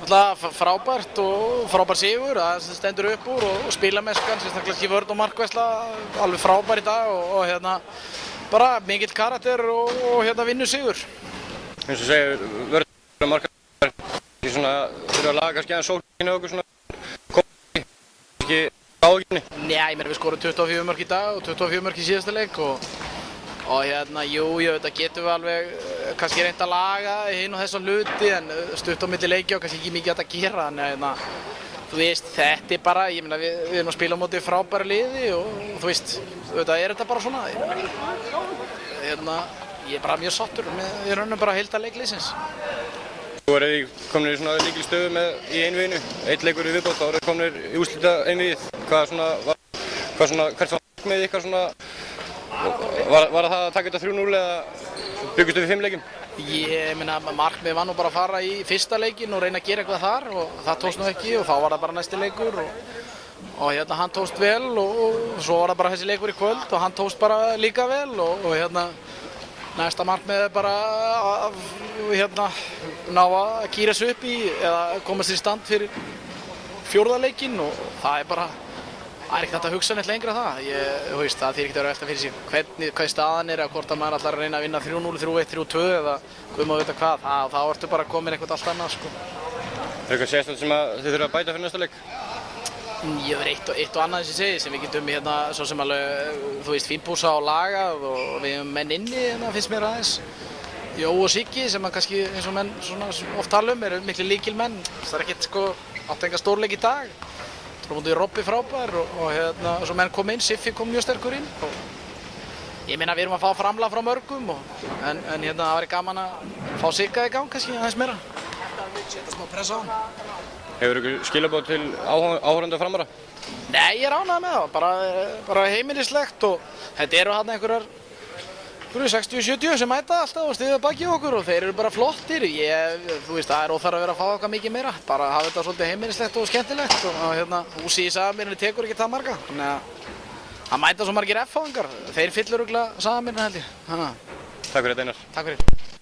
Alltaf frábært og frábær sigur, það stendur upp úr og spilamennskan, sérstaklega í vörn og markværsla, alveg frábær í dag og hérna bara mikill karakter og hérna vinnur sigur. Eins og segir, vörn og markværsla, því svona þurfa að laga kannski aðeins sókninni og okkur svona, komið ekki áhuginni? Nei, ég meina við skorum 24 mörk í dag og 24 mörk í síðasta leik og hérna, jú, þetta getum við alveg kannski reynt að laga hinn og þessa hluti en stutt á milli leiki og kannski ekki mikið hægt að gera þannig að hérna, þú veist, þetta bara, ég meina við erum að spila á móti frábæru liði og þú veist, þetta bara svona, hérna, ég er bara mjög sáttur með í raunum bara heilda leikliðsins. Þú eru komin í svona lykilstöðu í einvíginu, eitt leikur í viðbót, þá eru komin í úrslita einvígið. Hvert var markmiðið ykkar svona, var það að taka þetta 3-0 eða byggustu við 5 leikjum? Ég meina markmiðið var nú bara að fara í fyrsta leikinn og reyna að gera eitthvað þar og það tókst nú ekki og þá var það bara næsti leikur og hérna hann tókst vel og svo var það bara þessi leikur í kvöld og hann tókst bara líka vel og hérna næsta markmiðið er bara að hérna ná að kýra sig upp í eða komast í stand fyrir 4. leikinn og það er bara það er ekkert hægt að hugsa neitt lengra það. Þú veist, það þýðir ekkert að vera velta fyrir sig hvað staðan er eða hvort að maður ætlar að reyna að vinna 3-0, 3-1, 3-2 eða hvað maður veit að hvað. Þá ertu bara komin eitthvað allt annað, sko. Er eitthvað sérstætt sem þið þurfa að bæta fyrir næsta leik? Ég verð eitt og annað sem ég segi sem við getum hérna svo sem alveg, þú veist, fínpúsa og lagað og við hefum menn inni hérna finnst mér aðeins. Jó og Siggi sem kannski eins og menn svona oft tala eru miklu lykilmenn. Það er ekkert sko átt enga stórleik í dag. Robbi frábær og hérna svo menn kom inn, Siffi kom mjög sterkur inn og ég meina við erum að fá framlag frá mörgum en hérna það væri gaman að fá Sigga í gang kannski aðeins meira. Setja smá pressa á hann. Hefur ykkur skilaboð til áhorfenda Framara? Nei, ég er ánægður með það, bara heimilislegt og þetta eru þarna einhverjar 60-70 sem mæta alltaf og styðja baki okkur og þeir eru bara flottir. Þú veist, það er óþarf að vera að fá eitthvað mikið meira. Bara hafa þetta svolítið heimilislegt og skemmtilegt og hérna, húsið í Sagamirinu tekur ekki það marga. Þannig að það mæta svo margir F-fáingar. Þeir fyllur örugglega Sagamirinu held ég. Takk fyrir þetta Einar. Takk fyrir.